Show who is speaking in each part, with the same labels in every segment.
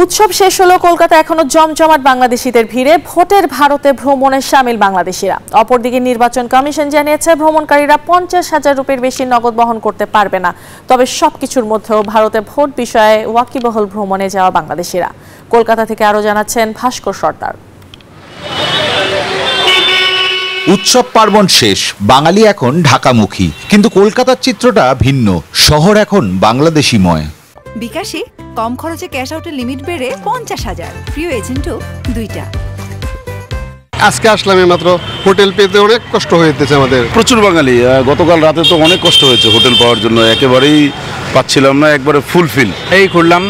Speaker 1: উৎসব শেষ হলো, কলকাতা এখনো জমজমাট বাংলাদেশিদের ভিড়ে। ভোটের ভারতে ভ্রমণে শামিল বাংলাদেশিরা। অপরদিকে নির্বাচন কমিশন জানিয়েছে ভ্রমণকারীরা 50,000 রুপির বেশি নগদ বহন করতে পারবে না। তবে সবকিছুর মধ্যেও ভারতে ভোট বিষয়ে ওয়াকিবহল ভ্রমণে যাওয়া বাংলাদেশিরা। কলকাতা থেকে আরো জানাচ্ছেন ভাস্কর সর্দার।
Speaker 2: উৎসব পার্বণ শেষ, বাঙালি এখন ঢাকামুখী, কিন্তু কলকাতার চিত্রটা ভিন্ন। শহর এখন বাংলাদেশিময়।
Speaker 3: বিকাশে কম খরচে ক্যাশ আউটের লিমিট বেড়ে 50,000, প্রিয় এজেন্টও 2টা।
Speaker 4: আজকে আসলাম মাত্র, হোটেল পেতে অনেক কষ্ট হয়েছে আমাদের।
Speaker 5: প্রচুর বাঙালি, গতকাল রাতে তো অনেক কষ্ট হয়েছে হোটেল পাওয়ার জন্য, একেবারেই পাচ্ছিলাম না, একবারে ফুলফিল।
Speaker 6: এই ঘুরলাম,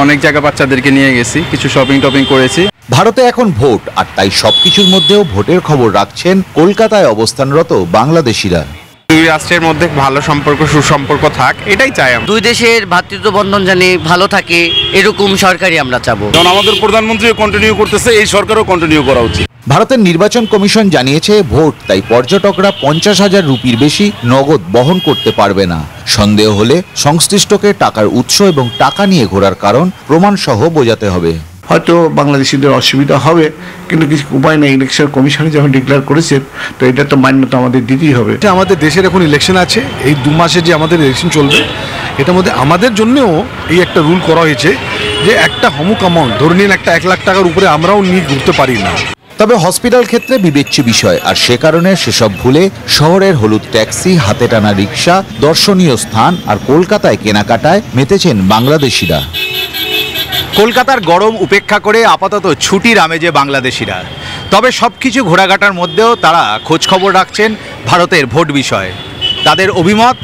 Speaker 6: অনেক জায়গা বাচ্চাদেরকে নিয়ে গেছি, কিছু শপিং করেছি।
Speaker 2: ভারতে এখন ভোট, আর তাই সবকিছুর মধ্যেও ভোটের খবর রাখছেন কলকাতায় অবস্থানরত বাংলাদেশিরা।
Speaker 6: দুই রাষ্ট্রের মধ্যে ভালো সম্পর্ক, সুসম্পর্ক থাক, এটাই চাই আমরা।
Speaker 7: দুই দেশের ভ্রাতৃত্ব বন্ধন জানি ভালো থাকে, এরকম সরকারই আমরা চাবো।
Speaker 5: কারণ আমাদের প্রধানমন্ত্রীও কন্টিনিউ করতেছে, এই সরকারও কন্টিনিউ করা উচিত।
Speaker 2: ভারতের নির্বাচন কমিশন জানিয়েছে ভোট, তাই পর্যটকরা 50,000 রুপির বেশি নগদ বহন করতে পারবে না। সন্দেহ হলে সংশ্লিষ্টকে টাকার উৎস এবং টাকা নিয়ে ঘোরার কারণ প্রমাণ সহ বোঝাতে হবে।
Speaker 8: হয়তো বাংলাদেশিদের অসুবিধা হবে, কিন্তু কিছু উপায় নেই। ইলেকশন কমিশনে যখন ডিক্লেয়ার করেছে, তো এটা তো মান্যতা আমাদের দিতেই হবে।
Speaker 4: আমাদের দেশের এখন ইলেকশন আছে, এই 2 মাসে যে আমাদের ইলেকশন চলবে, এটার মধ্যে আমাদের জন্যও এই একটা রুল করা হয়েছে যে একটা হমুক অ্যামাউন্ট, ধরে নিন একটা 1 লাখ টাকার উপরে আমরাও নিয়ে ঘুরতে পারি না।
Speaker 2: তবে হসপিটাল ক্ষেত্রে বিবেচ্য বিষয়, আর সে কারণে সেসব ভুলে শহরের হলুদ ট্যাক্সি, হাতে টানা রিক্সা, দর্শনীয় স্থান আর কলকাতায় কেনাকাটায় মেতেছেন বাংলাদেশিরা। কলকাতার গরম উপেক্ষা করে আপাতত ছুটির আমেজে বাংলাদেশিরা। তবে সবকিছু ঘোরাঘাটার মধ্যেও তারা খোঁজ খবর রাখছেন ভারতের ভোট বিষয়ে। তাদের অভিমত,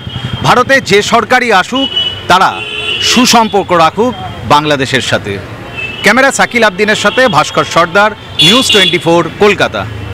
Speaker 2: ভারতে যে সরকারই আসুক তারা সুসম্পর্ক রাখুক বাংলাদেশের সাথে। ক্যামেরা শাকিল আবদিনের সাথে ভাস্কর সর্দার, নিউজ 24, কলকাতা।